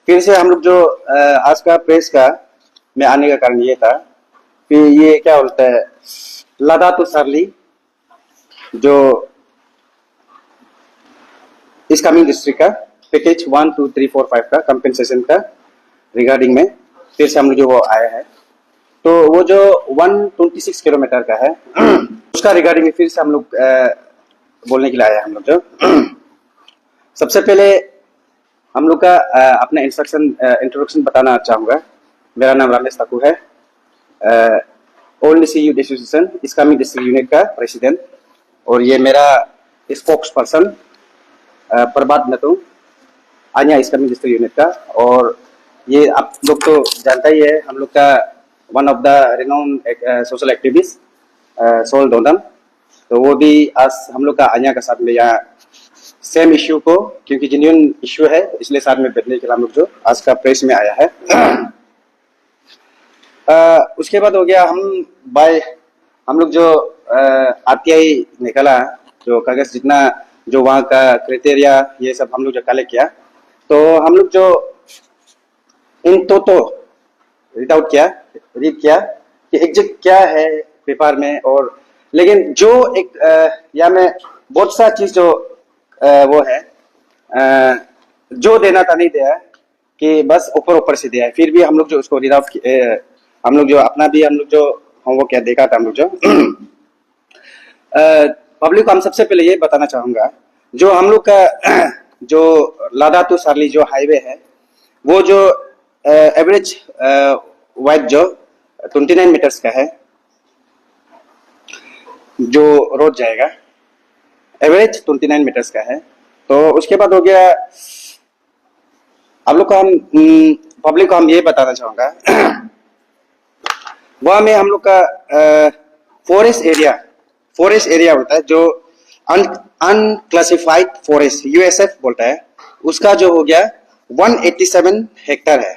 फिर से हम लोग जो आज का प्रेस का में आने का कारण ये था कि ये क्या बोलता है, लदा तो सरली जो इस कमिंग डिस्ट्रिक्ट का पैकेज 1 2 3 4 5 का कंपेंसेशन का रिगार्डिंग में फिर से हम लोग जो वो आया है, तो वो जो 126 किलोमीटर का है उसका रिगार्डिंग में फिर से हम लोग बोलने के लिए आया है। हम लोग जो सबसे पहले हम लोग का अपना इंट्रोडक्शन बताना चाहूँगा। मेरा नाम रमेश ठाकुर है, old C youth association Islamic district unit का प्रेसिडेंट, और ये मेरा स्पोक्स पर्सन प्रभात नतू आन्या इस्लामिक डिस्ट्रिक्ट यूनिट का। और ये आप लोग तो जानता ही है, हम लोग का one of the renowned social activist सोल डोनम, तो वो भी आज हम लोग का आन्या का साथ में यहाँ सेम इश्यू को, क्योंकि जेन्युइन इश्यू है इसलिए साथ में बैठने के लिए हम लोग जो आज का प्रेस में आया है। उसके बाद हो गया हम लोग जो आरटीआई निकला, जो कागज जितना जो वहाँ का क्राइटेरिया ये सब हम लोग जो कलेक्ट किया, तो हम लोग जो इन तो रीड किया कि एग्जैक्ट क्या है पेपर में, और लेकिन जो एक या में बहुत सा चीज जो वो है जो देना था नहीं दिया है, कि बस ऊपर से दिया है। फिर भी हम लोग जो उसको रीड आउट हम लोग जो अपना भी हम लोग जो वो क्या देखा था, हम लोग जो पब्लिक को हम सबसे पहले ये बताना चाहूंगा, जो हम लोग का जो लादा टू सारली जो हाईवे है, वो जो एवरेज वाइड जो 29 मीटर्स का है जो रोड जाएगा, एवरेज 29 मीटर्स का है। तो उसके बाद हो गया आप लोग को हम पब्लिक को हम ये बताना चाहूंगा, वहां में हम लोग का फॉरेस्ट एरिया होता है जो अनक्लासिफाइड फॉरेस्ट यूएसएफ बोलता है, उसका जो हो गया 187 हेक्टर है।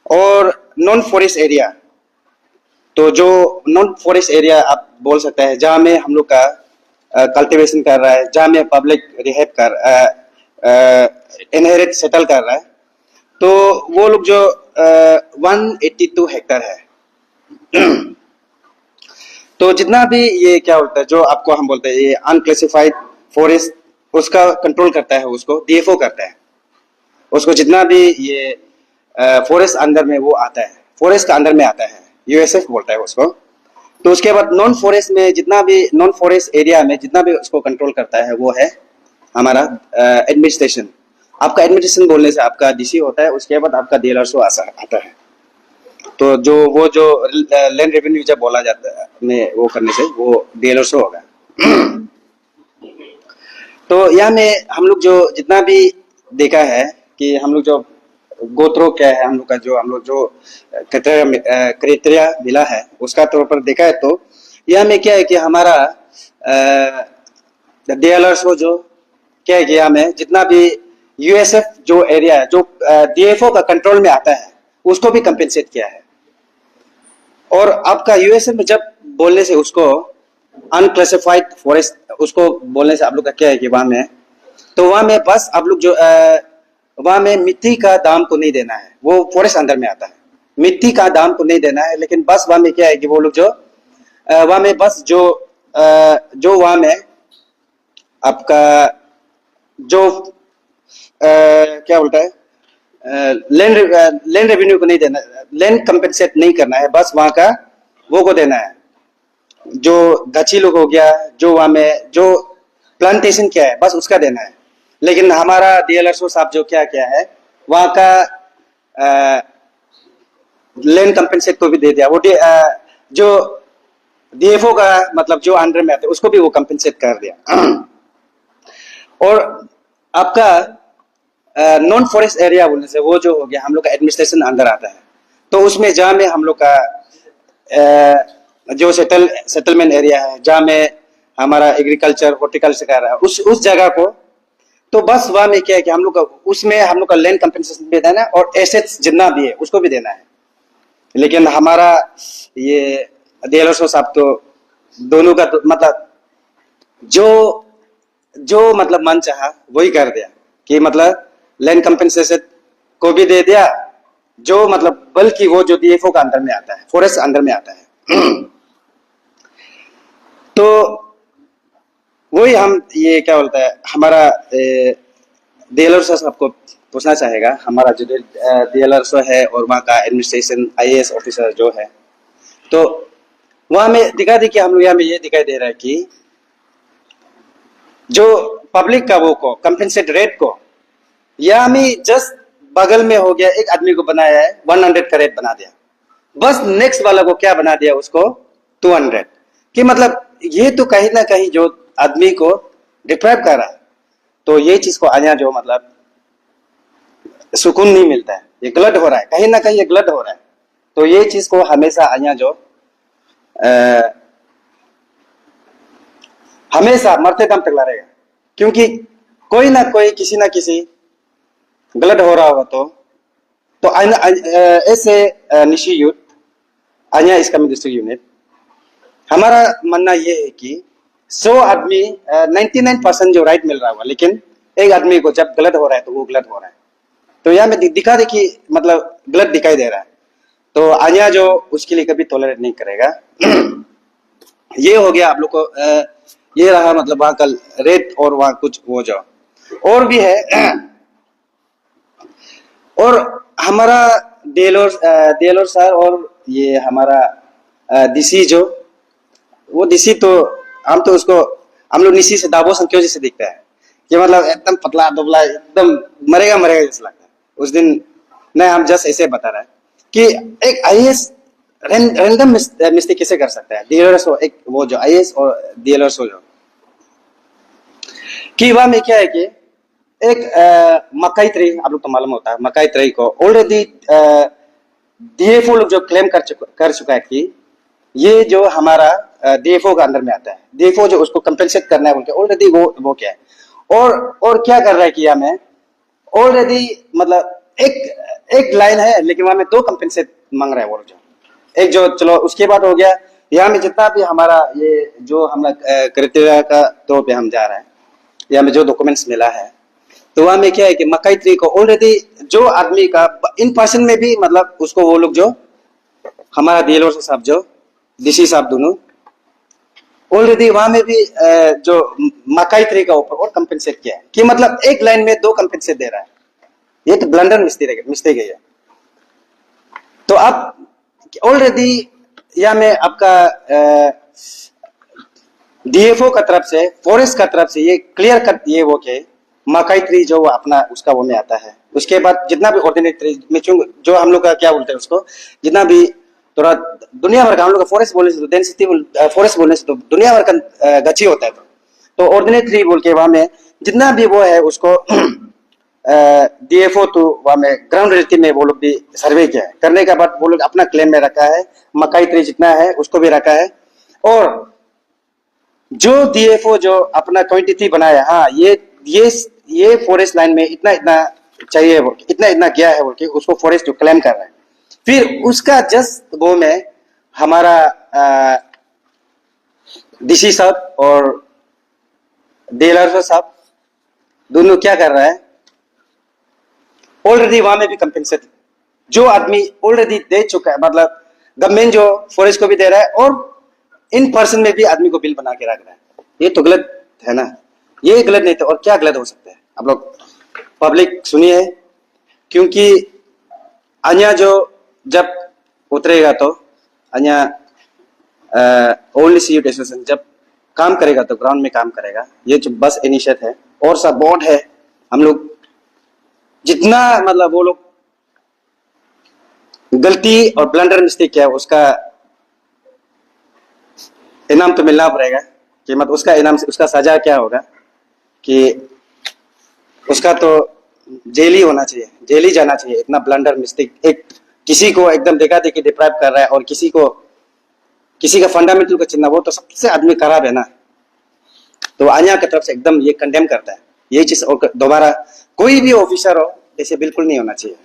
और नॉन फॉरेस्ट एरिया, तो जो नॉन फॉरेस्ट एरिया आप बोल सकते हैं जहां में हम लोग का कल्टीवेशन कर रहा है, जहां में पब्लिक रिहेब कर इनहेरिट सेटल कर रहा है, तो वो लोग जो 182 हेक्टर है। तो जितना भी ये क्या होता है, जो आपको हम बोलते हैं ये अनक्लासिफाइड फॉरेस्ट, उसका कंट्रोल करता है, उसको डीएफओ करता है। उसको जितना भी ये फॉरेस्ट अंदर में वो आता है, फॉरेस्ट का अंदर में आता है, यूएसएफ बोलता है उसको। तो उसके बाद नॉन फॉरेस्ट में जितना भी नॉन फॉरेस्ट एरिया में जितना भी उसको कंट्रोल करता है, वो है हमारा एडमिनिस्ट्रेशन। आपका एडमिनिस्ट्रेशन बोलने से आपका डीसी होता है, उसके बाद आपका डीएलआरओ आता है। तो जो वो जो लैंड रेवेन्यू जब बोला जाता है में वो करने से वो डीएलआरओ होगा। तो यहाँ में हम लोग जो जितना भी देखा है कि हम लोग जो गोत्रो क्या है, हम लोग जो क्राइटेरिया मिला है उसका तौर पर देखा है, तो यह में क्या है कि हमारा डीएलआरओ जो क्या है कि यहाँ में जितना भी यूएसएफ जो एरिया है जो डीएफओ का कंट्रोल में आता है, उसको भी कंपेंसेट किया है। और आपका यूएसएफ में जब बोलने से उसको अनक्लासिफाइड फॉरेस्ट उसको बोलने से आप लोग का क्या है कि वहां में, तो वहां में बस आप लोग जो वहां में मिट्टी का दाम को नहीं देना है, वो फॉरेस्ट अंदर में आता है, मिट्टी का दाम को नहीं देना है। लेकिन बस वहां में क्या है कि वो लोग जो वहां में बस जो वहां में आपका जो क्या बोलता है लैंड रेवेन्यू को नहीं देना, लैंड कंपेंसेट नहीं करना है, बस वहां का वो को देना है। जो गची लोग हो गया, जो वहां में जो प्लांटेशन क्या है, बस उसका देना है। लेकिन हमारा डीएलआरओ साहब जो क्या है, वहां का लैंड कंपेंसेट को भी दे दिया। वो जो डीएफओ का मतलब जो अंडर में आते उसको भी वो कंपेंसेट कर दिया। और आपका नॉन फॉरेस्ट एरिया बोलने से वो जो हो गया हम लोग का एडमिनिस्ट्रेशन अंदर आता है। तो उसमें जहाँ में हम लोग का जो सेटलमेंट एरिया है, जहाँ में हमारा एग्रीकल्चर हॉर्टिकल्चर कर रहा है, उस जगह को, तो बस वहां में क्या है कि हम लोग का उसमें हम लोग का लैंड कंपेंसेशन भी देना है और एसेट्स जितना भी है उसको भी देना है। लेकिन हमारा ये डीएलआरओ साहब तो दोनों का मतलब जो मतलब मन चाहा वही कर दिया कि मतलब लैंड कंपेंसेशन को भी दे दिया, जो मतलब बल्कि वो जो डीएफओ का अंदर में आता है, फॉरेस्ट अंदर में आता है। तो वही हम ये क्या बोलता है, हमारा डीएलआर से आपको पूछना चाहेगा, हमारा जो डीएलआर है और वहाँ का एडमिनिस्ट्रेशन आईएएस ऑफिसर जो है, तो वहां में दिखा दी कि हम लोग यहाँ में ये दिखाई दे रहा है कि जो पब्लिक का वो को कंपेंसेट रेट को यहाँ में जस्ट बगल में हो गया, एक आदमी को बनाया है 100 का रेट बना दिया, बस नेक्स्ट वाला को क्या बना दिया उसको 200, कि मतलब ये तो कहीं ना कहीं जो आदमी को डिप्राइव कर रहा है, तो ये चीज को आया जो मतलब सुकून नहीं मिलता है, ये गलत हो रहा है, कहीं ना कहीं ये गलत हो रहा है। तो ये चीज को हमेशा आया जो हमेशा मरते दम तक लड़ेगा, क्योंकि कोई ना कोई किसी ना किसी गलत हो रहा होगा। तो ऐसे निशी यूथ अन्य इस्लामिक डिस्ट्रिक्ट यूनिट, हमारा मानना ये है कि 100 आदमी 99% जो राइट मिल रहा होगा, लेकिन एक आदमी को जब गलत हो रहा है तो वो गलत हो रहा है। तो यहाँ में दिखा दे कि मतलब गलत दिखाई दे रहा है, तो आन्या जो उसके लिए कभी टॉलरेट नहीं करेगा। ये हो गया आप लोग को, ये रहा मतलब वहां कल रेट और वहां कुछ वो जो और भी है। और हमारा डीएलआर सर और ये हमारा डीसी जो, वो डीसी तो हम तो उसको हम लोग निशी से दाबो संख्यो जैसे दिखता है, कि मतलब एकदम पतला दुबला, एकदम मरेगा मरेगा जैसा लगता है उस दिन। नहीं, हम जस्ट ऐसे बता रहे हैं कि एक आईएएस रैंडम मिस्टेक कैसे कर सकता है, डीएलआर हो एक वो जो आईएएस और डीएलआर हो जो, कि वहां में क्या है कि एक मकाई ट्री, आप लोग तो मालूम होता है, मकाई ट्री को ऑलरेडी डीएफओ लोग जो क्लेम कर चुका है कि ये जो हमारा डीएफओ का अंदर में आता है, डीएफओ जो उसको कंपेंसेट करना है बोल के ऑलरेडी वो क्या है, और क्या कर रहा है कि हमें ऑलरेडी मतलब एक लाइन है, लेकिन वहां में 2 कंपेंसेट मांग रहा है वो जो एक जो, चलो उसके बाद हो गया। यहाँ में जितना भी हमारा ये जो हम क्राइटेरिया का तौर पे हम जा रहे हैं, यहाँ में जो डॉक्यूमेंट्स मिला है, तो वहां में क्या है कि मकाई ट्री को ऑलरेडी जो आदमी का इन पर्सन में भी मतलब उसको वो लोग जो हमारा डीएलओ साहब जो डीसी साहब दोनों ऑलरेडी वहां में भी जो मकाई ट्री का ऊपर और कंपेंसेट किया है, कि मतलब एक लाइन में 2 कंपेंसेट दे रहा है। ये तो ब्लंडर मिस्टेक है। तो आप ऑलरेडी यहाँ में आपका डीएफओ का तरफ से, फॉरेस्ट का तरफ से ये क्लियर कट ये वो के मकाई ट्री जो अपना उसका वो में आता है। उसके बाद जितना भी ऑर्डिनरी ट्री में जो हम लोग का क्या बोलते हैं उसको, जितना भी थोड़ा दुनिया भर का हम लोग का फॉरेस्ट बोलने से तो डेंसिटी फॉरेस्ट बोलने से तो दुनिया भर का गची होता है, तो ऑर्डिनरी ट्री बोल के वहां में जितना भी वो है उसको डीएफओ तो वहां में ग्राउंड रियलिटी में वो लोग भी सर्वे किया है, करने के बाद वो लोग अपना क्लेम में रखा है, मकाई ट्री जितना है उसको भी रखा है, और जो डीएफओ जो अपना क्वांटिटी बनाया, हाँ ये फॉरेस्ट लाइन में इतना इतना चाहिए, इतना इतना गया है बोल के उसको फॉरेस्ट जो क्लेम कर रहा है, फिर उसका जस्ट वो में हमारा डीसी साहब और डीएलआर साहब दोनों क्या कर रहा है, ऑलरेडी वहां में भी कंपेंसेट जो आदमी ऑलरेडी दे चुका है, मतलब गवर्नमेंट जो फॉरेस्ट को भी दे रहा है और इन पर्सन में भी आदमी को बिल बना के रख रहा है। ये तो गलत है ना, ये गलत नहीं था और क्या गलत हो सकता है, आप लोग पब्लिक सुनिए, क्योंकि अन्य जो जब उतरेगा तो अन्य ओनली सी एसोसिएशन जब काम करेगा तो ग्राउंड में काम करेगा। ये जो बस इनिशिएटिव है और सब बोर्ड है, हम लोग जितना मतलब वो लोग गलती और ब्लंडर मिस्टेक किया उसका इनाम तो मिलना पड़ेगा, कि मतलब उसका इनाम से उसका सजा क्या होगा, कि उसका तो जेल ही होना चाहिए, जेल ही जाना चाहिए। इतना ब्लंडर मिस्टेक, एक किसी को एकदम देखा देखी डिप्राइव कर रहा है और किसी का फंडामेंटल का चिन्ह, वो तो सबसे आदमी खराब है ना। तो आन्या की तरफ से एकदम ये कंडेम करता है ये चीज, और दोबारा कोई भी ऑफिसर हो ऐसे बिल्कुल नहीं होना चाहिए।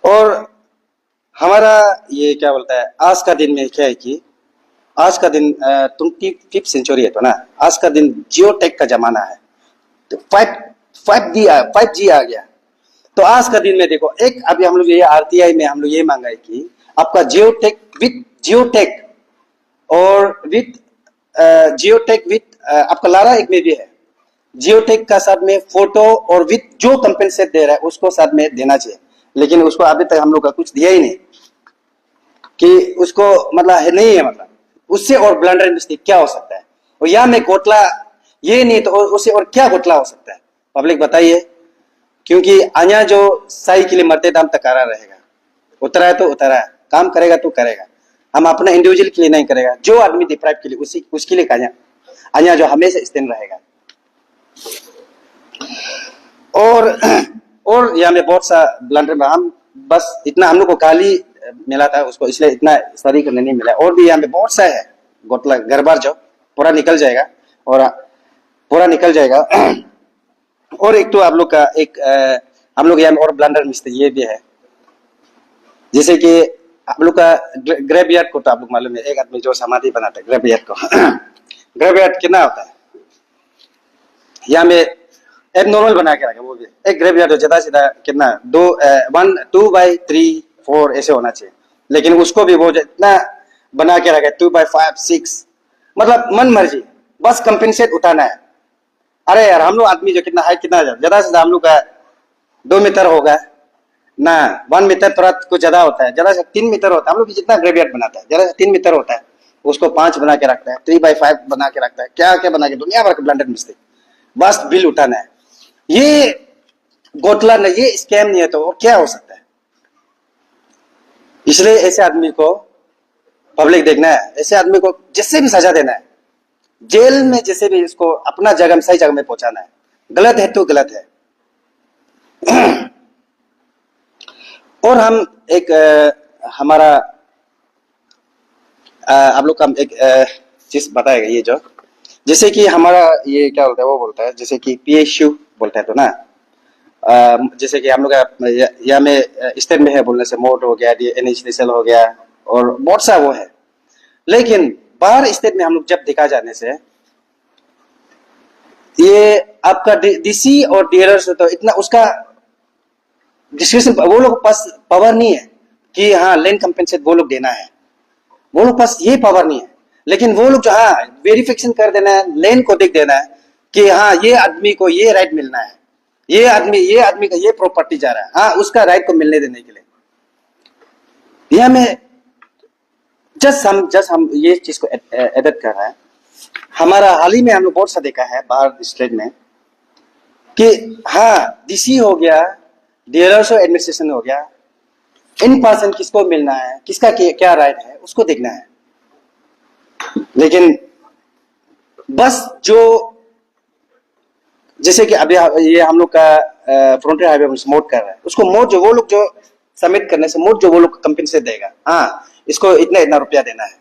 और हमारा ये क्या बोलता है, आज का दिन में क्या है कि आज का दिन 25th सेंचुरी है, तो ना आज का दिन जियो टेक का जमाना है, तो 5G आ गया। तो आज का दिन में देखो, एक अभी हम लोग ये आरटीआई में हम लोग ये मांगा है कि आपका जियोटेक और विथ आपका लारा एक में भी है, जियोटेक का साथ में फोटो और विथ जो कंपेंसेट दे रहा है उसको साथ में देना चाहिए, लेकिन उसको अभी तक हम लोग का कुछ दिया ही नहीं कि उसको मतलब है नहीं है, मतलब उससे और ब्लंडर मिस्टेक क्या हो सकता है, और यहाँ में घोटला ये नहीं तो उससे और क्या घोटला हो सकता है, पब्लिक बताइए। क्योंकि अन्य जो सही के लिए मरते दाम तकारा रहेगा, उतरा है तो उतरा है, काम करेगा तो करेगा, हम अपना इंडिविजुअल के लिए नहीं करेगा, जो आदमी डिप्राइव के लिए उसके लिए कान्या अन्य जो हमेशा स्टैंड रहेगा। और यहाँ में बहुत सा ब्लंडर में हम बस इतना हम लोग को गाली मिला था उसको, इसलिए इतना स्टडी करने नहीं मिला, और भी यहाँ में बहुत सा है गोटला गड़बड़ जो पूरा निकल जाएगा और एक तो आप लोग का एक हम लोग यहाँ में और ब्लंडर मिस्टेक ये भी है, जैसे कि आप लोग का ग्रेवयार्ड को तो आप लोग मालूम है, एक आदमी जो समाधि बनाता है ग्रेवयार्ड को ग्रेवयार्ड कितना होता है, यहाँ में एक नॉर्मल बना के रखा, वो भी एक ग्रेवयार्ड ज्यादा सीधा कितना 2/3-4 ऐसे होना चाहिए, लेकिन उसको भी वो इतना बना के रखा 2/5-6, मतलब मन मर्जी बस कंपेंसेट उठाना है। अरे यार हम लोग आदमी जो कितना हाइट कितना ज्यादा से हम लोग का 2 मीटर होगा ना, 1 मीटर थोड़ा कुछ ज्यादा होता है, ज्यादा से 3 मीटर होता है, हम लोग जितना ग्रेवयार्ड बनाता है ज्यादा से 3 मीटर होता है, उसको 5 बना के रखता है, 3/5 बना के रखता है, क्या क्या बना के दुनिया भर का ब्लंडर मिस्टेक, बस बिल उठाना है। ये गोटला नहीं, ये स्कैम नहीं है तो और क्या हो सकता है। इसलिए ऐसे आदमी को पब्लिक देखना है, ऐसे आदमी को जिससे भी सजा देना है, जेल में जैसे भी इसको अपना जगह में सही जगह में पहुंचाना है, गलत है तो गलत है। और हम एक हमारा आप लोग का एक चीज बताएगा, ये जो जैसे कि हमारा ये क्या बोलता है, वो बोलता है जैसे कि PSU बोलता है तो ना, जैसे कि हम लोग यहाँ में स्टेट में है बोलने से मोड हो गया, NHDCL हो गया और बहुत सा वो है, लेकिन बाहर स्टेट में हम लोग जब देखा जाने से ये आपका DC और DLR से तो इतना उसका डिस्क्रिप्शन वो लोग पास पावर नहीं है कि हाँ लैंड कंपेंसेट वो लोग देना है, वो लोग पास ये पावर नहीं है, लेकिन वो लोग जो हाँ वेरिफिकेशन कर देना है, लैंड को देख देना है कि हाँ ये आदमी को ये राइट मिलना है, ये आदमी का ये प्रॉपर्टी जा रहा है, हाँ उसका राइट को मिलने देने के लिए। यह में जस्ट हम ये चीज को एडिट कर रहे हैं। हमारा हाल ही में हम लोग बहुत सा देखा है बाहर स्टेट में कि हाँ DC हो गया, DLR एडमिनिस्ट्रेशन हो गया, इन पर्सन किसको मिलना है, किसका क्या राइट है उसको देखना है, लेकिन बस जो जैसे कि अभी ये हम लोग का फ्रंटियर हाईवे मोड कर रहा है, उसको मोड जो वो लोग जो सबमिट करने से मोड जो वो लोग कंपेंसेट देगा, हाँ इसको इतना इतना रुपया देना है,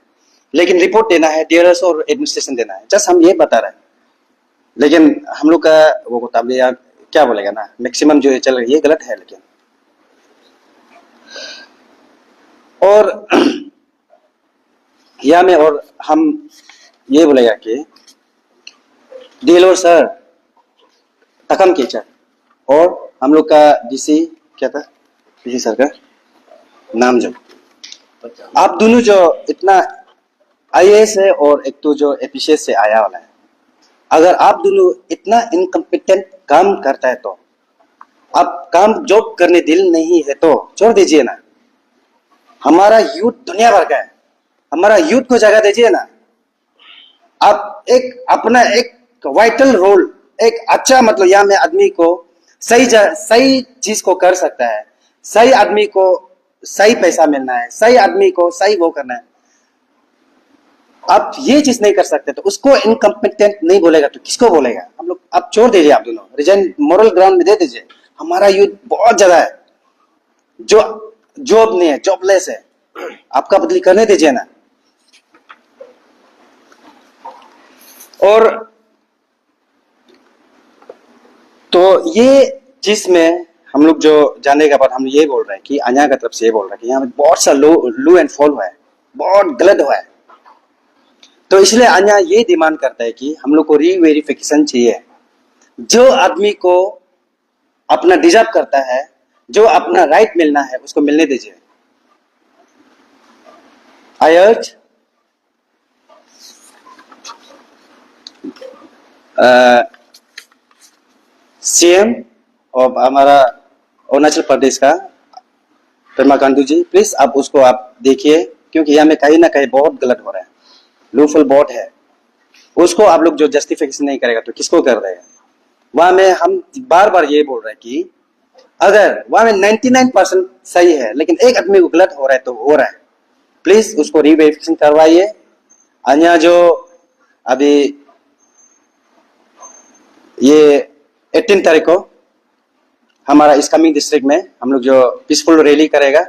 लेकिन रिपोर्ट देना है, DLR और एडमिनिस्ट्रेशन देना है, जस्ट हम ये बता रहे हैं। लेकिन हम लोग का वो मुताबिक यार क्या बोलेगा ना, मैक्सिमम जो चल रही है गलत है, लेकिन और यहाँ में और हम ये बोलेगा कि DLR सर तकम कीचर और हम लोग का DC क्या था, DC सर का नाम जो आप दोनों जो इतना IAS है और एक तो जो APCS से आया वाला है, अगर आप दोनों इतना इनकम्पिटेंट काम करता है तो आप काम जॉब करने दिल नहीं है तो छोड़ दीजिए ना। हमारा यूथ दुनिया भर का है, हमारा यूथ को जगह दीजिए ना। आप एक अपना एक वाइटल रोल, एक अच्छा मतलब यहाँ में आदमी को सही चीज को कर सकता है, सही आदमी को सही पैसा मिलना है, सही आदमी को सही वो करना है। आप ये चीज नहीं कर सकते तो उसको इनकम्पिटेंट नहीं बोलेगा तो किसको बोलेगा। हम लोग आप छोड़ दीजिए, आप दोनों रिजाइन मोरल ग्राउंड में दे दीजिए। हमारा यूथ बहुत ज्यादा है जो जॉब नहीं है, जॉबलेस है, आपका बदली करने दीजिए ना। और तो ये चीज में हम लोग जो जानने के बाद हम ये बोल रहे हैं कि अन्या की तरफ से ये बोल रहे हैं कि यहाँ बहुत सा लो एंड फॉल हुआ है, बहुत गलत हुआ है। तो इसलिए अन्या ये डिमांड करता है कि हम लोग को रीवेरिफिकेशन चाहिए। जो आदमी को अपना डिजर्व करता है जो अपना राइट मिलना है उसको मिलने दीजिए। आई अर्ज सीएम और हमारा अरुणाचल प्रदेश का पेमा खांडू जी, प्लीज आप उसको आप देखिए, क्योंकि यहाँ में कहीं ना कहीं बहुत गलत हो रहा है, लूफुल बहुत है। उसको आप लोग जो जस्टिफिकेशन नहीं करेगा तो किसको कर रहे हैं? वहां में हम बार बार ये बोल रहे हैं कि अगर वहां में 99% सही है लेकिन एक आदमी को गलत हो रहा है तो हो रहा है, प्लीज उसको रीवेरिफिकेशन करवाइए। अन्य जो अभी ये 18 तारीख को हमारा इस कमिंग डिस्ट्रिक्ट में हम लोग जो पीसफुल रैली करेगा,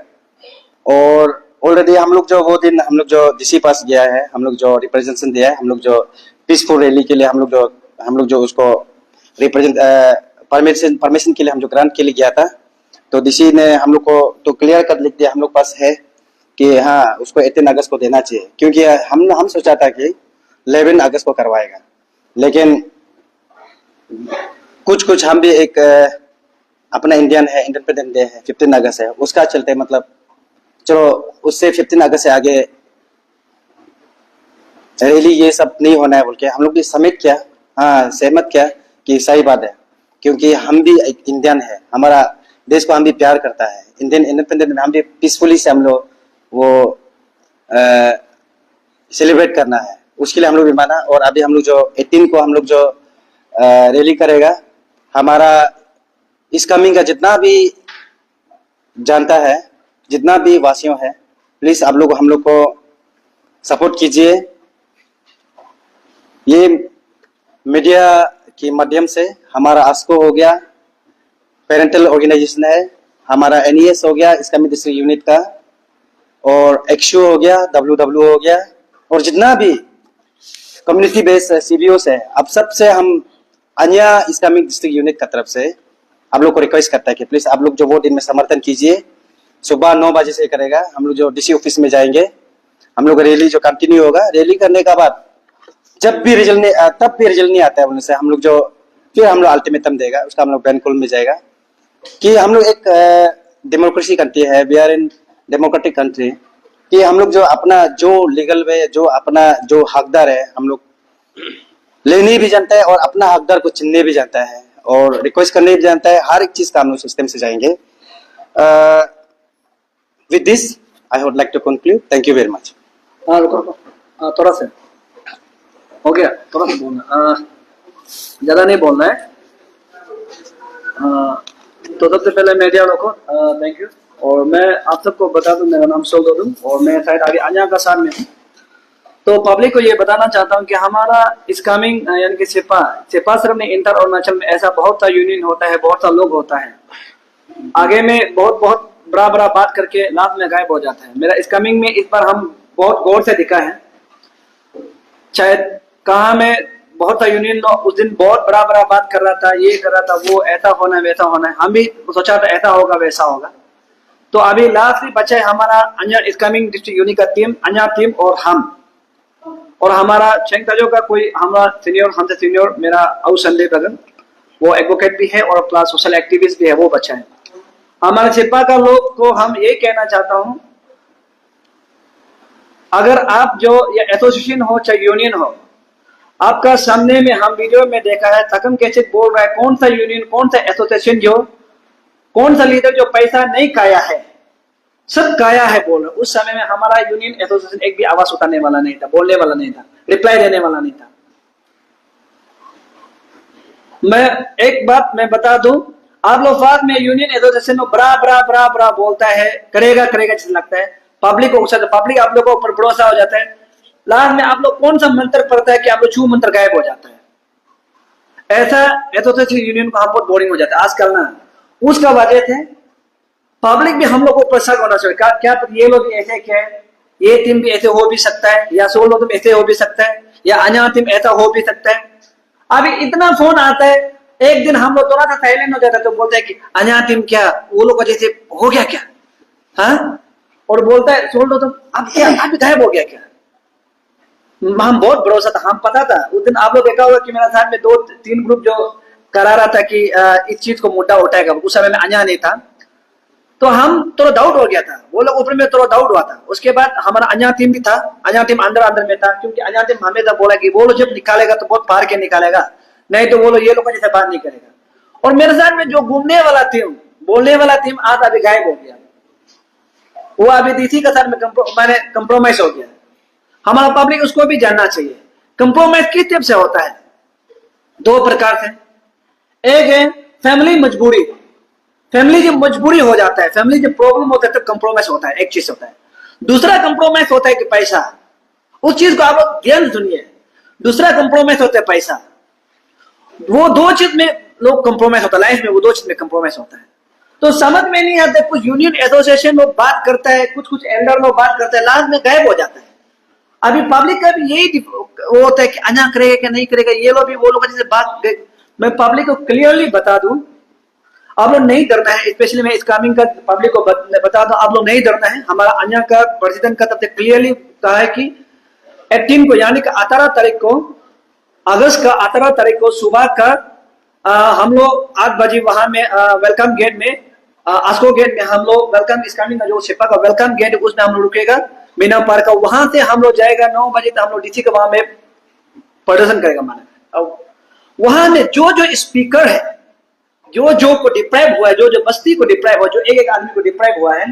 और ऑलरेडी हम लोग जो वो दिन हम लोग जो डीसी पास गया है, हम लोग जो रिप्रेजेंटेशन दिया है, हम लोग जो पीसफुल रैली के लिए हम लोग जो उसको रिप्रेजेंट परमिशन के लिए हम जो ग्रांट के लिए गया था, तो डीसी ने हम लोग को तो क्लियर कट लिख दिया हम लोग पास है कि हाँ उसको 18 अगस्त को देना चाहिए, क्योंकि हम सोचा था कि 11 अगस्त को करवाएगा, लेकिन कुछ हम भी एक अपना इंडियन है, इंडिपेंडेंस डे है 15 अगस्त है, उसका चलते मतलब चलो उससे 15 अगस्त से आगे रैली ये सब नहीं होना है बोल के हम लोग भी समिट किया, हाँ सहमत किया कि सही बात है, क्योंकि हम भी एक इंडियन है, हमारा देश को हम भी प्यार करता है, इंडियन इंडिपेंडेंस में हम भी पीसफुली से हम लोग वो सेलिब्रेट करना है, उसके लिए हम लोग भी माना। और अभी हम लोग जो 18 को हम लोग जो रैली करेगा, हमारा इस कमिंग का जितना भी जानता है, जितना भी वासियों है, प्लीज आप लोग हम लोग को सपोर्ट कीजिए। ये मीडिया के माध्यम से हमारा आस्को हो गया, पेरेंटल ऑर्गेनाइजेशन है, हमारा एनईएस हो गया इसका डिस्ट्रिक्ट यूनिट का, और एक्शू हो गया, डब्ल्यू हो गया, और जितना भी कम्युनिटी बेस्ड सीबीओ है, अब सबसे हम अन्य इस्लामिक डिस्ट्रिक्ट यूनिट का तरफ से आप लोग को रिक्वेस्ट करता है कि प्लीज आप लोग जो वो दिन में समर्थन कीजिए। सुबह 9 बजे से करेगा, हम लोग जो डीसी ऑफिस में जाएंगे, हम लोग रैली जो कंटिन्यू होगा, रैली करने का बाद जब भी रिजल्ट नहीं तब भी रिजल्ट नहीं आता है बोलने से हम लोग जो फिर हम लोग अल्टीमेटम देगा, उसका हम लोग बैंकुल में जाएगा कि हम लोग एक डेमोक्रेसी कंट्री है, we are in democratic country, कि हम लोग जो अपना जो लीगल वे जो अपना जो हकदार है हम लोग लेने भी जानता है और अपना हकदार को चिनने भी जानता है और रिक्वेस्ट करने भी जानता है, हर एक चीज का हम लोग सिस्टम से जाएंगे। With this I would like to conclude, thank you very much. हाँ रुको, थोड़ा सा हो गया, थोड़ा सा बोलना, ज्यादा नहीं बोलना है। तो सबसे पहले मीडिया वालों को थैंक यू, और मैं आप सबको बता दूं मेरा नाम सोल्डोडुम और मैं शायद आगे अन्या का साथ में हूँ। तो पब्लिक को ये बताना चाहता हूँ कि हमारा इस कमिंग यानी कि सिपा सिर्फ नहीं, इंटर अरुणाचल में ऐसा बहुत सा यूनियन होता है, बहुत सा लोग होता है, आगे में बहुत बहुत बड़ा बड़ा बात करके लास्ट में गायब हो जाता है। मेरा इस कमिंग में इस बार हम बहुत गौर से दिखा है, शायद कहा में बहुत सा यूनियन लोग उस दिन बहुत बड़ा बड़ा बात कर रहा था, ये कर रहा था, वो ऐसा होना है वैसा होना है, हम भी सोचा था ऐसा होगा वैसा होगा। तो अभी लास्ट ही बचा है हमारा अन्य इस कमिंग डिस्ट्रिक्ट यूनिट का टीम, अन्य टीम और हम, और हमारा चेंगताजो का कोई हमारा सीनियर, हमसे सीनियर मेरा आउ संदीप रगन, वो एडवोकेट भी है और प्लस सोशल एक्टिविस्ट भी है, वो बच्चा है। हमारे सिपा का लोग को हम ये कहना चाहता हूँ, अगर आप जो या एसोसिएशन हो चाहे यूनियन हो, आपका सामने में हम वीडियो में देखा है थकम कैसे बोल रहा है, कौन सा यूनियन कौन सा एसोसिएशन जो कौन सा लीडर जो पैसा नहीं खाया है, सब काया है बोल रहे। उस समय में हमारा यूनियन एसोसिएशन एक भी आवाज उठाने वाला नहीं था, बोलने वाला नहीं था, रिप्लाई देने वाला नहीं था। मैं एक बात मैं बता दूं, आप लोग बाद में यूनियन एसोसिएशन बड़ा बड़ा बड़ा बड़ा बोलता है, करेगा करेगा जैसे लगता है, पब्लिक को पब्लिक आप लोगों पर भरोसा हो जाता है, लास्ट में आप लोग कौन सा मंत्र पढ़ता है कि आप लोग छू मंत्र गायब हो जाता है। ऐसा एसोसिएशन यूनियन को हम बहुत बोरिंग हो जाता है आजकल ना, उसका वजह थे पब्लिक भी हम लोग को प्रश्न होना चाहिए, क्या ये लोग ऐसे क्या है, ये टीम भी ऐसे हो भी सकता है, या 16 लोग ऐसे हो भी सकता है, या अन्य टीम ऐसा हो भी सकता है। अभी इतना फोन आता है, एक दिन हम लोग थोड़ा सा साइलेंट हो जाता है तो बोलते हैं कि अन्य टीम क्या वो लोग जैसे हो गया क्या, हाँ, और बोलता है 16 लोग अब क्या अभी गायब हो गया क्या। हम बहुत भरोसा था, हम पता था उस दिन, आप लोग देखा होगा कि मेरे साथ में 2-3 ग्रुप जो करा रहा था कि इस चीज को मुद्दा उठाएगा, उस समय में अन्य नहीं था, तो हम थोड़ा डाउट हो गया था, वो लोग ऊपर में थोड़ा डाउट हुआ था। उसके बाद हमारा अन्य टीम भी था, अन्य टीम अंदर में था, क्योंकि अन्य टीम हमें तो बोला कि वो लोग जब निकालेगा तो बहुत फाड़ के निकालेगा, नहीं तो वो लोग ये लोग को जैसे बात नहीं करेगा। और मेरे साथ में जो घूमने वाला टीम, बोलने वाला टीम आज अभी गायब हो गया, वो अभी डीसी के साथ में मैंने कंप्रोमाइज हो गया। हमारा पब्लिक उसको भी जानना चाहिए कंप्रोमाइज किस टाइप से होता है। दो प्रकार से, एक है फैमिली मजबूरी, फैमिली जब मजबूरी हो जाता है, फैमिली जब प्रॉब्लम होता है तब कंप्रोमाइज होता है, एक चीज होता है। दूसरा कंप्रोमाइज होता है कि पैसा, उस चीज को आप लोग ध्यान सुनिए। दूसरा कंप्रोमाइज होता है पैसा, वो दो चीज में लोग कंप्रोमाइज होता है लाइफ में, वो दो चीज में कंप्रोमाइज होता है। तो समझ में नहीं आता, कुछ यूनियन एसोसिएशन लोग बात करता है, कुछ एल्डर लोग बात करते हैं, लास्ट में गायब हो जाता है। अभी पब्लिक का भी यही वो होता है कि अन्ना करेगा क्या नहीं करेगा, ये लोग भी वो लोग जैसे बात। मैं पब्लिक को क्लियरली बता दूं, आप लोग नहीं डरना है, स्पेशली मैं स्कैमिंग का पब्लिक को बता दूं, आप लोग नहीं डरना है। हमारा अन्य का प्रेसिडेंट का तब तक क्लियरली कहा है कि 18 को यानी कि 18 तारीख को, अगस्त का 18 तारीख को सुबह का हम लोग 8 बजे वहां में वेलकम गेट में, आस्को गेट में हम लोग वेलकम स्कैमिंग का जो शिपा का वेलकम गेट है उसमें हम लोग रुकेगा मीना पार्क का। वहां से हम लोग जाएगा 9 बजे तक हम लोग डीसी के वहां में प्रदर्शन करेगा। माना वहां में जो जो स्पीकर है, जो को डिप्राइव हुआ है, जो बस्ती को डिप्राइव हुआ, जो एक आदमी को डिप्राइव हुआ है,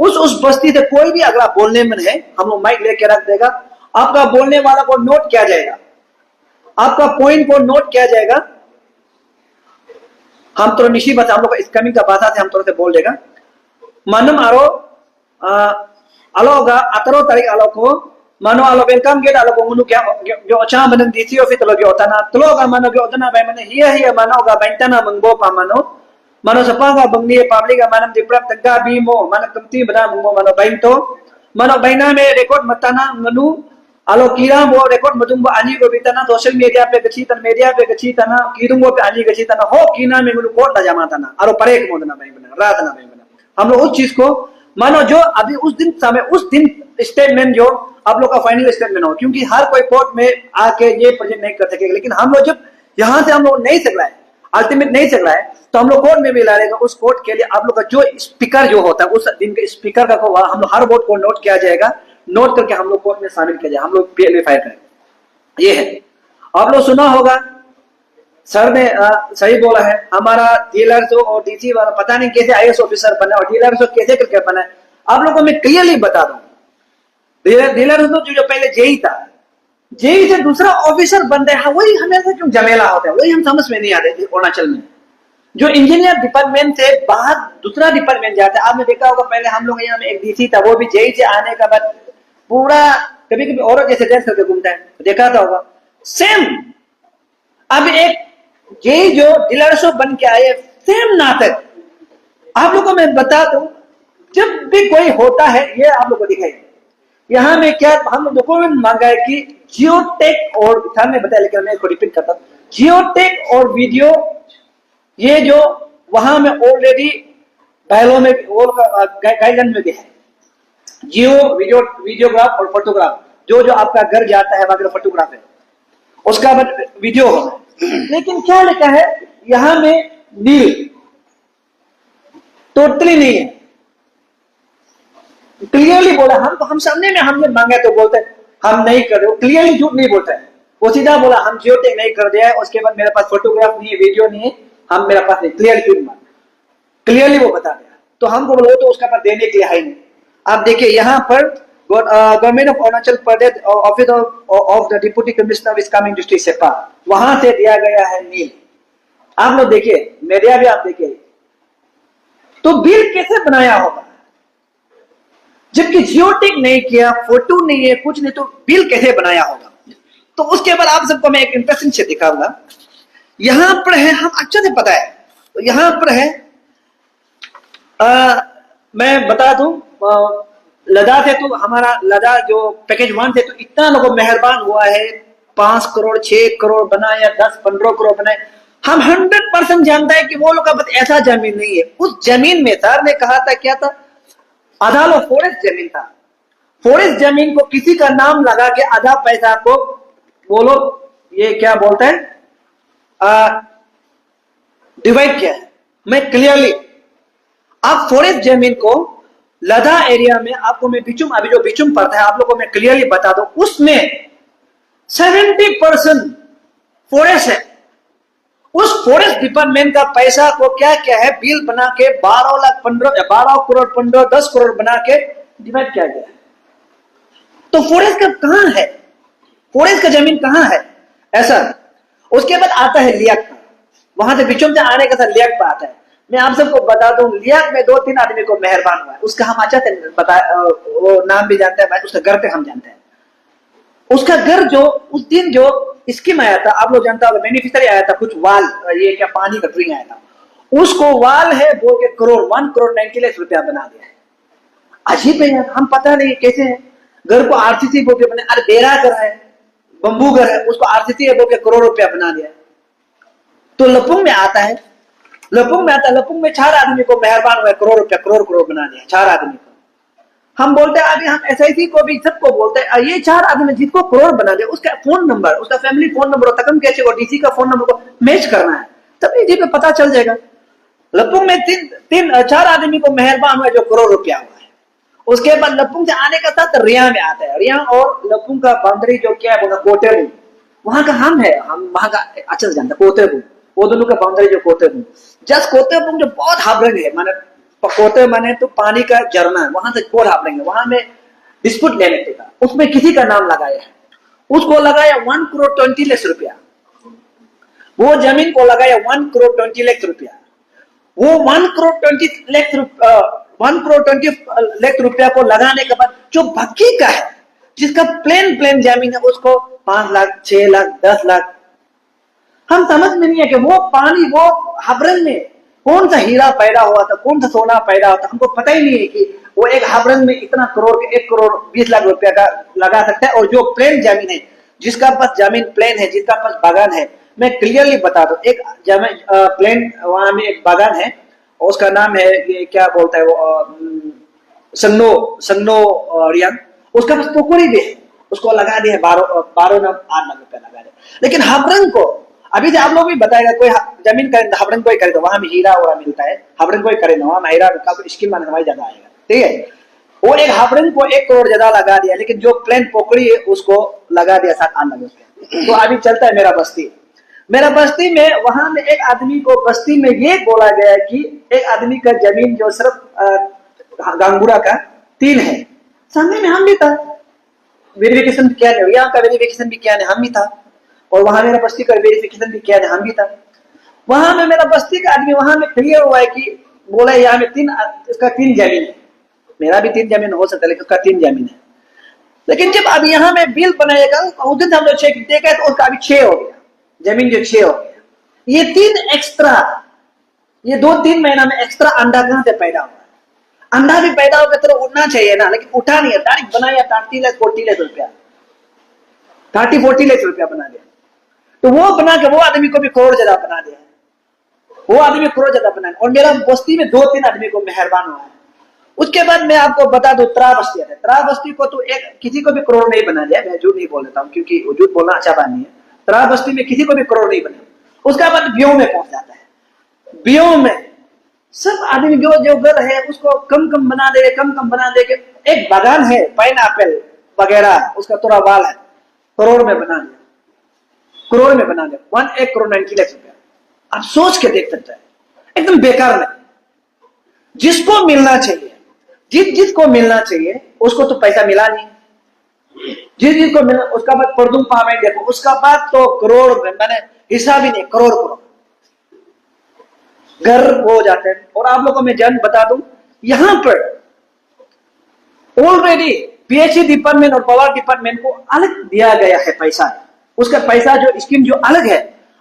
उस बस्ती से कोई भी अगर आप बोलने में है, हम लोग माइक लेके रख देगा, आपका बोलने वाला को नोट किया जाएगा, आपका पॉइंट को नोट किया जाएगा। हम तो निशी बता, हम लोग स्कैमिंग का बात है, हम तो बोल देगा मानम आरो अलोगा 18 तारीख आलो को मानो आलो वेलकम गेट आलो को मुनु क्या जो अच्छा मनन डीसी ऑफिस तो लगे होता ना तो का मानो जो उतना भाई मने हिया मानो का बैंतना मंगबो पा मानो सपागा बंगनी पब्लिक का मानम दिप्रप तग्गा बीमो मानो कमती बना मंगबो मानो बैंतो मानो बैंना में record Matana nganu alo kira mo record madung ba ani go bitana social media पे गची तन मीडिया पे गची तना कीदुंगो पे ani गची तना हो कीना में ngulu कोट ना जमा तना aro परेक मोदना भाई बना रात ना भाई बना। हम लोग उस चीज को मानो जो अभी उस दिन समय उस दिन स्टेटमेंट जो आप लोग का फाइनल स्टेटमेंट हो, क्योंकि हर कोई कोर्ट में आके ये प्रेजेंट नहीं कर सकेगा, लेकिन हम लोग जब यहां से हम लोग नहीं चल रहा है, अल्टीमेट नहीं चल रहा है, तो हम लोग कोर्ट में भी ला लेगा। उस कोर्ट के लिए आप लोग का जो स्पीकर जो होता है उस दिन के स्पीकर का हम लोग हर वोट को नोट किया जाएगा, नोट करके हम लोग कोर्ट में शामिल किया जाएगा, हम लोग वेरीफाई करेंगे। ये है, आप लोग सुना होगा सर ने सही बोला है, हमारा डीलर और डीसी वाला पता नहीं कैसे आईएएस ऑफिसर बना और डीलर कैसे करके बना है। आप लोगों को मैं क्लियरली बता दूं, डीलर जो पहले जेई था, जेई से दूसरा ऑफिसर बन रहा है, वही हमेशा क्यों झमेला होता है, वही हम समझ में नहीं आते। अरुणाचल में जो इंजीनियर डिपार्टमेंट से बाहर दूसरा डिपार्टमेंट जाता है, आपने देखा होगा पहले हम लोग यहाँ में एक डीसी था, वो भी जेई से आने का बाद पूरा कभी कभी औरत जैसे ड्रेस करके घूमता है, देखा था होगा सेम। अब एक जेई जो डीलरशिप बन के आए, सेम नाटक आप लोगों को मैं बता दूं, जब भी कोई होता है ये आप लोग को दिखाई। यहां में क्या हम डॉक्यूमेंट मांगा है कि जियोटेक और सामने बताया, लेकिन मैं इसको रिपीट करता हूं, जियोटेक और वीडियो ये जो वहां में ऑलरेडी पहलों में गाइडलाइन में भी है, जियो वीडियोग्राफ और फोटोग्राफ, जो आपका घर जाता है वहां फोटोग्राफ है, उसका बाद वीडियो होगा। लेकिन क्या लिखा है यहां में नील टोटली नहीं है, क्लियरली बोला। हम सामने में हमने मांगा तो बोलते हैं हम नहीं कर रहे, क्लियरली झूठ नहीं बोलता है, वो सीधा बोला हम जियोटेक नहीं कर दिया है, उसके बाद मेरे पास फोटोग्राफ नहीं है, वीडियो नहीं है, हम मेरे पास नहीं, क्लियरली वो बता दिया। तो हमको बोलो तो उसका पास देने के लिए है नहीं। आप देखिए यहाँ पर government of Arunachal Pradesh office of the deputy commissioner is coming district Seppa, वहां से दिया गया है नील। आप लोग देखिए, मीडिया भी आप देखिए, तो बिल कैसे बनाया होगा, जबकि जियोटेक नहीं किया, फोटो नहीं है, कुछ नहीं, तो बिल कैसे बनाया होगा। तो उसके बाद आप सबको मैं एक इंटरेस्टिंग से दिखाऊंगा। यहां पर है, हम अच्छे से पता है, तो यहां पर है मैं बता दूं, लद्दाख है तो हमारा लद्दाख जो पैकेज 1 थे तो इतना लोगों मेहरबान हुआ है, 5 करोड़ 6 करोड़ बनाया, 10-15 करोड़ बनाए। हम 100% जानता है कि वो लोग का बस ऐसा जमीन नहीं है। उस जमीन में सर ने कहा था, क्या था, आधा लो फॉरेस्ट जमीन था, फॉरेस्ट जमीन को किसी का नाम लगा के आधा पैसा को वो लोग ये क्या बोलते हैं डिवाइड किया है। मैं क्लियरली आप फॉरेस्ट जमीन को लदा एरिया में आपको मैं बिचुम, अभी जो बिचुम पड़ता है आप लोगों को मैं क्लियरली बता दूं, उसमें 70% फॉरेस्ट है। उस फॉरेस्ट डिपार्टमेंट का पैसा को क्या क्या है, बिल बना के 12 करोड़ 15 10 करोड़ बना के डिवाइड किया गया है। तो फॉरेस्ट का कहां है, फॉरेस्ट का जमीन कहां है ऐसा। उसके बाद आता है लियाक, वहां से बिचुम से आने का था लियाक पर आता है। मैं आप सबको बता दूं, लियाक में 2-3 आदमी को मेहरबान हुआ है, उसका हम अच्छा बता, वो नाम भी जानते हैं, उसका घर पे हम जानते हैं। उसका घर जो उस दिन जो स्कीम आया था, आप लोग जानते हो, बेनिफिशियरी आया था कुछ वाल, ये क्या पानी का ड्रिंक आया था, उसको वाल है बोल के 1 करोड़ 90 लाख रुपया बना दिया है। अजीब है यार, हम पता नहीं कैसे है। घर को आरसीसी बोल के बने, अरे डेरा घर है, बंबू घर है, उसको आरसीसी है बोल के करोड़ रुपया बना दिया। तो लपुंग में आता है, लपुंग में आता है, लपुंग में 4 आदमी को मेहरबान हुआ, करोड़ रुपया करोड़ बना दिया 4 आदमी को। हम बोलते हैं अभी, हम एसआईसी को भी सबको बोलते हैं, ये 4 आदमी जिसको करोड़ बना दिया, उसका फोन नंबर, उसका फैमिली फोन नंबर, तकम कैसे और डीसी का फोन नंबर को मैच करना है, तभी जी पे पता चल जाएगा। लपुंग में 4 आदमी को मेहरबान हुआ जो करोड़ रुपया हुआ है। उसके बाद लपुंग से आने का साथ रिया में आता है। रिया और लपुंग का बाउंड्री जो क्या है बोला कोतेबू, वहां का हम है, हम वहां का अच्छा से जानते कोतेबू, वो दोनों का बाउंड्री जो कोतेबू, जस्ट कोतेबू जो बहुत हाबरंग है, माने कोते माने तो पानी का झरना है, वहां से बहुत हाबरंग है, वहां में डिस्प्यूट लेने का, उसमें किसी का नाम लगाया है, उसको लगाया 1 करोड़ 20 लाख रुपया, वो जमीन को लगाया 1 करोड़ 20 लाख रुपया। वो 1 करोड़ 20 लाख रुपया को लगाने के बाद जो बाकी का है, जिसका प्लेन जमीन है, उसको 5 लाख 6 लाख 10 लाख, हम समझ में नहीं है कि वो पानी, वो हाबरंग में कौन सा हीरा पैदा हुआ था, कौन सा सोना पैदा हुआ था, हमको पता ही नहीं है कि वो एक हाबरंग में इतना करोड़ 1 करोड़ 20 लाख रुपया का लगा सकता है। और जो प्लेन जमीन है, जिसका पास जमीन प्लेन है, जिसका पास बागान है, मैं क्लियरली बता दूं, एक जमीन प्लेन, वहां में एक बागान है, उसका नाम है ये क्या बोलता है वो, संगनो रियांग, उसका पास पोखरी भी है, उसको लगा दिया 12 ना 8 लाख रुपया लगा दिया। लेकिन हाबरंग को अभी से आप लोग भी बताएगा, कोई जमीन खरीद, हाबरंग कोई खरीदो, वहां में हीरा वोरा मिलता है, हाबरंग कोई खरीदो, वहां में हीरा का स्कीम माने हमारी ज्यादा आएगा, ठीक है। वो एक हाबरंग को 1 करोड़ ज्यादा लगा दिया, लेकिन जो प्लेन पोखरी है उसको लगा दिया 7-8 लाख रुपया। तो अभी चलता है मेरा बस्ती में, वहां में एक आदमी को बस्ती में ये बोला गया कि एक आदमी का जमीन जो सिर्फ गांगुड़ा का 3 है, सामने में हम भी था, वेरिफिकेशन भी किया नहीं, यहाँ का वेरिफिकेशन भी किया नहीं, हम भी था, और वहां मेरा बस्ती का वेरिफिकेशन भी किया नहीं, हम भी था। वहां में मेरा बस्ती का आदमी वहां में क्लियर हुआ है कि बोला यहाँ में इसका 3 जमीन है, मेरा भी 3 जमीन हो सकता है, लेकिन उसका 3 जमीन है। लेकिन जब अब यहाँ में बिल बनाएगा, उस दिन हम लोग चेक देखा तो उसका अभी 6 हो गया, जमीन जो 6 हो गया। ये 3 एक्स्ट्रा, ये 2-3 महीना में एक्स्ट्रा अंडा कहां से पैदा हुआ? अंडा भी पैदा होकर तो उठना चाहिए ना, लेकिन उठा नहीं है, डायरेक्ट बनाया 30 लाख 40 लाख रुपया, 30-40 लाख रुपया बना दिया। तो वो बना के वो आदमी को भी करोड़ ज्यादा बना दिया, वो आदमी करोड़ ज्यादा बना। और मेरा बस्ती में 2-3 आदमी को मेहरबान हुआ है। उसके बाद मैं आपको बता दूं, त्रा बस्ती को तो एक किसी को भी करोड़ नहीं बना दिया, मैं झूठ नहीं बोल देता हूँ, क्योंकि झूठ बोलना अच्छा बात नहीं है। त्रा बस्ती में किसी को भी करोड़ नहीं बना। उसके बाद बियो में पहुंच जाता है, बियो में सब आदमी जो घर है उसको कम बना दे के, एक बागान है पाइनएप्पल वगैरह, उसका थोड़ा वाल है, करोड़ में बना दिया, 1 करोड़ 90 लाख रुपया। आप सोच के देख सकते हैं, एकदम बेकार नहीं। जिसको मिलना चाहिए, जिसको मिलना चाहिए उसको तो पैसा मिला नहीं, जिसको मिला, उसका बाद परदुम पावे देखो, उसका बाद तो करोड़ में, मैंने हिसाब ही नहीं, करोड़ घर हो जाते हैं। और आप लोगों को मैं जन बता दूं, यहां पर ऑलरेडी पीएचई डिपार्टमेंट और पावर डिपार्टमेंट को अलग दिया गया है पैसा, उसका पैसा जो स्कीम जो अलग है।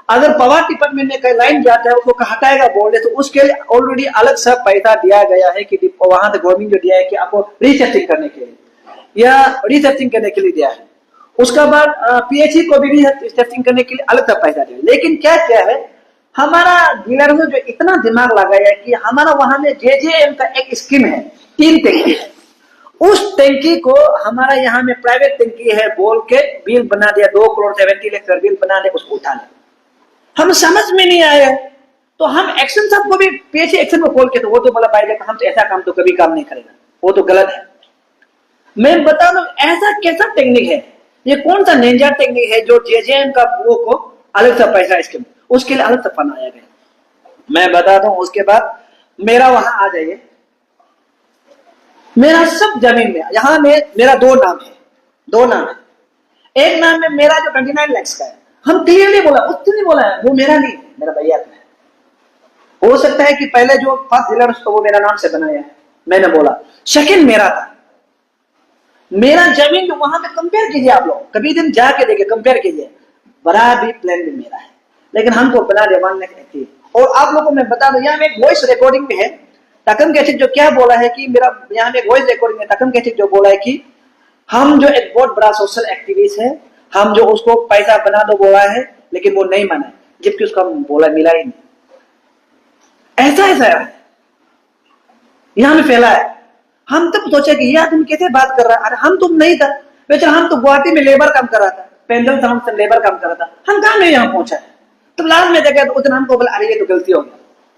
अगर पावर डिपार्टमेंट में कहीं लाइन जाता है उसको हटाएगा बोल दे, तो उसके लिए ऑलरेडी अलग सा पैसा दिया गया है कि वहां से गवर्नमेंट जो दिया है कि आपको रिसर्चिंग करने के लिए या रिसर्चिंग करने के लिए दिया है। उसका बाद पीएचई को भी रिसर्चिंग करने के लिए अलग सा पैसा दिया। लेकिन क्या है, हमारा डीलर ने जो इतना दिमाग लगाया है कि हमारा वहां में जेजेएम का एक स्कीम है, 3 टंकी है, उस टंकी को हमारा यहाँ में प्राइवेट टंकी है बोल के बिल बना दिया, 2 करोड़ 70 लाख बिल बना दिया, उसको उठा लिया। हम समझ में नहीं आया, तो हम एक्शन साहब को भी पीएचई एक्शन में कॉल किया, तो वो तो बोला भाई हम तो ऐसा काम तो कभी काम नहीं करेगा, वो तो गलत है। मैं बता दूं ऐसा कैसा टेक्निक है, ये कौन सा निंजा टेक्निक है जो जेजेएम का वो को अलग सा पैसा इसके उसके लिए अलग सा बनाया गया। मैं बता दूं उसके बाद मेरा वहां आ जाइए, मेरा सब जमीन में यहां में मेरा दो नाम है। एक नाम है मेरा जो 29 लाख का है, हम क्लियरली बोला, उसने नहीं बोला है वो मेरा नहीं है, मेरा भैया का है। हो सकता है कि पहले जो फर्स्ट डीलर उसको वो मेरा नाम से बनाया है, मैंने बोला। सेकंड मेरा था, मेरा जमीन जो वहां पे कंपेयर कीजिए आप लोग, कभी दिन जाके देखिए, कंपेयर कीजिए, बड़ा भी प्लान भी मेरा है, लेकिन हमको बना दे 1 लाख थी। और आप लोगों को मैं बता दूं, यहाँ में एक वॉइस रिकॉर्डिंग में है, टकम कैचिक जो क्या बोला है कि मेरा यहाँ में एक वॉइस रिकॉर्डिंग में टकम कैचिक जो बोला है कि हम जो एक बहुत बड़ा सोशल एक्टिविस्ट है, हम जो उसको पैसा बना दो बोला है, लेकिन वो नहीं माना, जबकि उसका बोला मिला ही नहीं। ऐसा है यहां में फैला है। हम तब सोचे कि ये आदमी कैसे बात कर रहा है, अरे हम तुम नहीं था बेचारा, हम तो गुवाहाटी में लेबर काम कर रहा था, पेंडल टाउन से लेबर काम कर रहा था, हम कहां में यहाँ पहुंचा है। तो लास्ट में देखा तो उस दिन हमको बोला अरे ये तो गलती हो गया।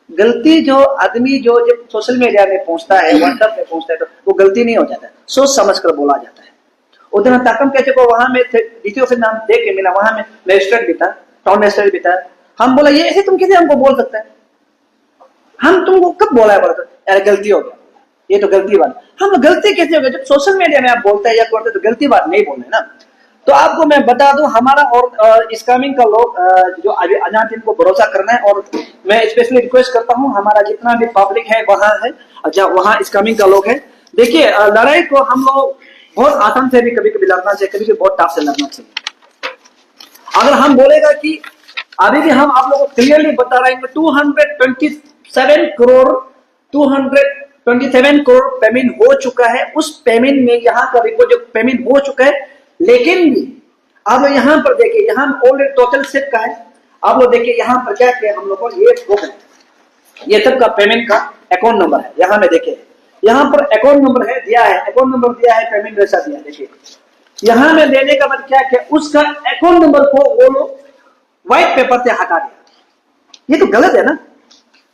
गलती जो आदमी जो जब सोशल मीडिया में पहुंचता है, व्हाट्सएप में पहुंचता है, तो वो गलती नहीं हो जाता है, सोच समझ कर बोला जाता है। उस दिन ताकम कैसे को वहां में डीसी ऑफिस नाम देख के मिला, वहां में मजिस्ट्रेट भी था, टाउन मजिस्ट्रेट भी था। हम बोला ये ऐसे तुम कैसे हमको बोल सकते हैं, हम तुमको कब बोला है, बोला तो यार गलती हो गया, ये तो गलती बात। हम गलती कैसे हो गया, जब सोशल मीडिया में आप बोलते हैं या करते तो गलती बात नहीं बोलने ना। तो आपको मैं बता दूं हमारा और स्कैमिंग का लोग जो अजान इनको भरोसा करना है, और मैं स्पेशली रिक्वेस्ट करता हूं हमारा जितना भी पब्लिक है वहां है, वहां स्कैमिंग का लोग है। देखिए लड़ाई को हम लोग बहुत आसान से भी कभी कभी लड़ना चाहिए, कभी कभी बहुत टफ से लड़ना चाहिए। अगर हम बोलेगा कि अभी भी हम आप लोगों को क्लियरली बता रहे हैं 227 करोड़ पेमेंट हो चुका है, उस पेमेंट में यहाँ का रिपोर्ट जो पेमेंट हो चुका है, लेकिन भी आप लोग यहाँ पर देखिए, यहाँ ऑलरेडी टोटल सेट का है। आप लोग देखिए यहाँ पर क्या किया हम लोग को, ये बुक है, ये सब का पेमेंट का अकाउंट नंबर है, यहाँ में देखिए, यहाँ पर अकाउंट नंबर है दिया है, अकाउंट नंबर दिया है, पेमेंट जैसा दिया है। देखिए यहाँ में देने का मतलब क्या किया, उसका अकाउंट नंबर को वो लोग व्हाइट पेपर से हटा दिया। ये तो गलत है ना,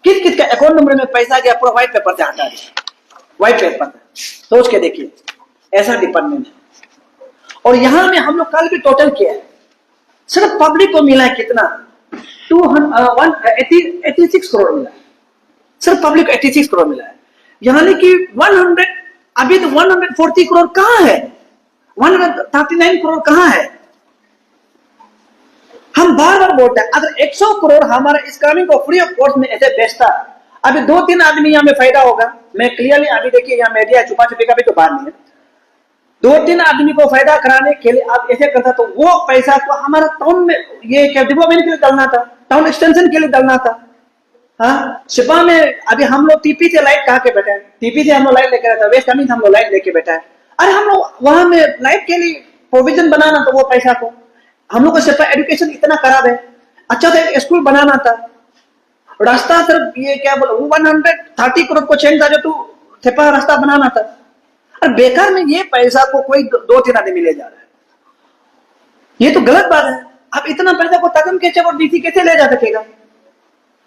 किस किस का अकाउंट नंबर में पैसा गया पूरा व्हाइट पेपर से हटा दिया, व्हाइट पेपर सोच के देखिए, ऐसा डिपार्टमेंट है। और यहां में हम लोग कल भी टोटल किया है, सिर्फ पब्लिक को मिला है कितना 186 करोड़ मिला है, सिर्फ पब्लिक को 86 करोड़ मिला है। यानी कि 100 अभी तो 140 करोड़ कहां है, 139 करोड़ कहां है। हम बार बार बोलते हैं अगर 100 करोड़ हमारा स्कैमिंग को फ्री ऑफ कॉस्ट में ऐसे बेचता, अभी 2-3 आदमी यहाँ में फायदा होगा। मैं क्लियरली अभी देखिए यहाँ मीडिया छुपा छुपी का भी तो बात नहीं है, 2-3 आदमी को फायदा कराने के लिए आप ऐसे करता, तो वो पैसा को हमारा टाउन में ये क्या डेवलपमेंट के लिए डालना था, टाउन एक्सटेंशन के लिए डालना था। हाँ शिपा में अभी हम लोग टीपी से लाइट कहा के बैठे हैं, टीपी से हम लोग लाइट लेकर, वेस्ट अमीन हम लोग लाइट लेके बैठा है। अरे हम लोग वहां में लाइट के लिए प्रोविजन बनाना, तो वो पैसा को हम लोग को सिर्फ एजुकेशन इतना करा दे, अच्छा सा एक स्कूल बनाना था, रास्ता सिर्फ ये क्या बोला 130 करोड़ को चेंज था जो तू सिपा रास्ता बनाना था। अरे बेकार में ये पैसा को कोई 2-3 आदमी ले जा रहा है, ये तो गलत बात है। अब इतना पैसा को तकम कैसे और डीसी कैसे ले जा सकेगा,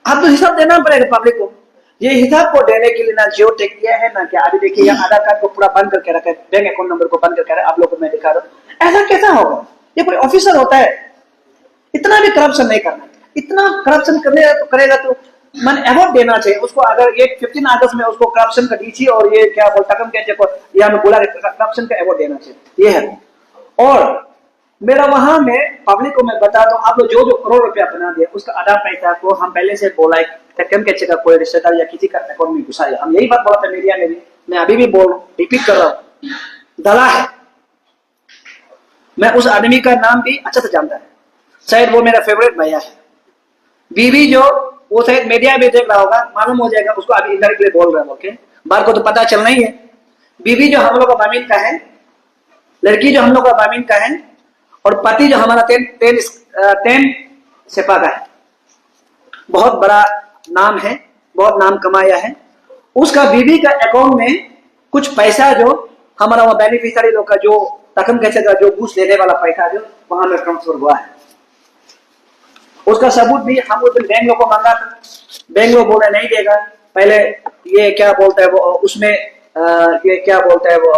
आप तो हिसाब देना पड़ेगा पब्लिक को। ये हिसाब को देने के लिए ना जियो टेक किया है ना क्या। अभी देखिए यहाँ आधार कार्ड को पूरा बंद करके रखा है, बैंक अकाउंट नंबर को बंद करके रखा है, आप लोग को मैं दिखा रहा हूँ। ऐसा कैसा होगा, ये कोई ऑफिसर होता है, इतना भी करप्शन नहीं करना। इतना करप्शन करेगा तो मन अवार्ड देना चाहिए उसको। अगर ये 15 अगस्त में उसको करप्शन का डीसी और ये क्या बोलता कम कहते यहाँ में बोला करप्शन का अवार्ड देना चाहिए, ये है। और मेरा वहां में पब्लिक को मैं बता दूं, आप लोग जो करोड़ रुपया बना दिया उसका आधा पैसा को हम पहले से बोला है कम कैसे का कोई रिश्तेदार या किसी का अकाउंट में घुसा है। हम यही बात बोला था मीडिया में भी, मैं अभी भी बोल रिपीट कर रहा हूँ, दला है। मैं उस आदमी का नाम भी अच्छा से जानता है, शायद वो मेरा फेवरेट भैया है। बीवी जो वो शायद मीडिया भी देख रहा होगा, मालूम हो जाएगा उसको, अभी इनडायरेक्टली बोल रहा है, ओके बार को तो पता चलना ही है। बीवी जो हम लोग का बामीन का है, लड़की जो हम लोग का बामीन का है, और पति जो हमारा 10 सेपा का है, बहुत बड़ा नाम है, बहुत नाम कमाया है। उसका बीवी का अकाउंट में कुछ पैसा जो हमारा वो बेनिफिशियरी लोग का जो रकम कैसे का जो घूस लेने वाला पैसा जो वहां में ट्रांसफर हुआ है, उसका सबूत भी हम उस दिन बेंगलोर को मांगा था, बेंगलोर बोले नहीं देगा। पहले ये क्या बोलता है वो उसमें ये क्या बोलता है वो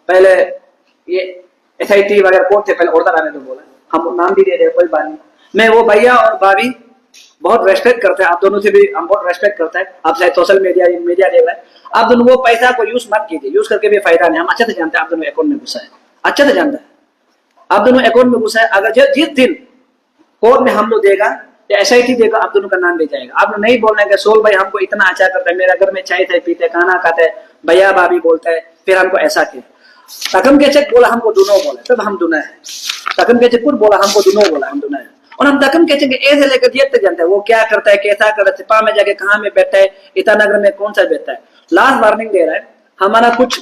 पहले ये SIT वगैरह कौन थे पहले ऑर्डर आने तो बोला, हम नाम भी दे रहे कोई बात नहीं। मैं वो भैया और भाभी बहुत रेस्पेक्ट करते हैं, आप दोनों से भी हम बहुत रेस्पेक्ट करते हैं। आप शायद सोशल मीडिया देख रहे हैं, आप दोनों वो पैसा को यूज मत कीजिए, यूज करके भी फायदा नहीं। हम अच्छे से जानते हैं आप दोनों अकाउंट में घुसा है, अच्छे से जानता है आप दोनों अकाउंट में घुसा है। अगर जिस दिन कोर्ट में हम लोग देगा या SIT देगा, आप दोनों का नाम ले जाएगा। आप लोग नहीं बोलना है कि सोल भाई हमको इतना अच्छा करता है, मेरे घर में चाय थे पीते खाना खाते हैं, भैया भाभी बोलता है, फिर हमको ऐसा किया। तकम के चेक बोला हमको दोनों बोला, तब हम दोनों है। तकम के चेक बोला हमको दोनों बोला, हम दोनों है। और हम तकम के चेक ऐसे लेकर देखते जानते हैं वो क्या करता है, कैसा करता है, सिपा में जाके कहाँ में बैठता है, ईटानगर में कौन सा बैठता है। लास्ट वार्निंग दे रहा है, हमारा कुछ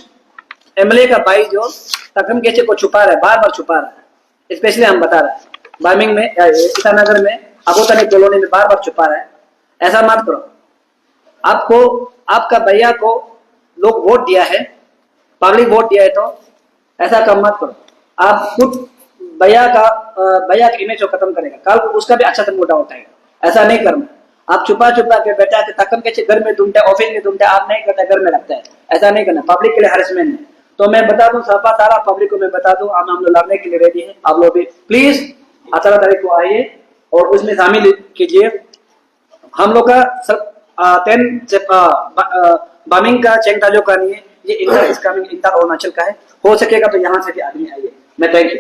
MLA का भाई जो तकम के चेक को छुपा रहा है, बार बार छुपा रहा है। स्पेशली हम बता रहे हैं बार्मिंग में ईटानगर में अबोतनी कॉलोनी में बार बार छुपा रहा है। ऐसा मत करो, आपको आपका भैया को लोग वोट दिया है, पब्लिक वोट दिया है, तो ऐसा काम मत करो। आप खुद भैया का इमेज को खत्म करेगा, कल को उसका भी अच्छा से मुद्दा उठाएगा। ऐसा नहीं करना, आप छुपा छुपा के बैठा के तकम के घर में ढूंढते ऑफिस में ढूंढते, आप नहीं करते घर में लगता है। ऐसा नहीं करना, पब्लिक के लिए हरेसमेंट है। तो मैं बता दूं सारा पब्लिक को मैं बता दूं, हम लोग लड़ने के लिए रेडी हैं। आप लोग भी प्लीज 18 तारीख को आइए और उसमें शामिल कीजिए। हम लोग का 10 बामिंग का चेंगताजो का नहीं है, ये इंटर अरुणाचल का है। हो सकेगा तो यहाँ से भी आदमी आइए। मैं थैंक यू।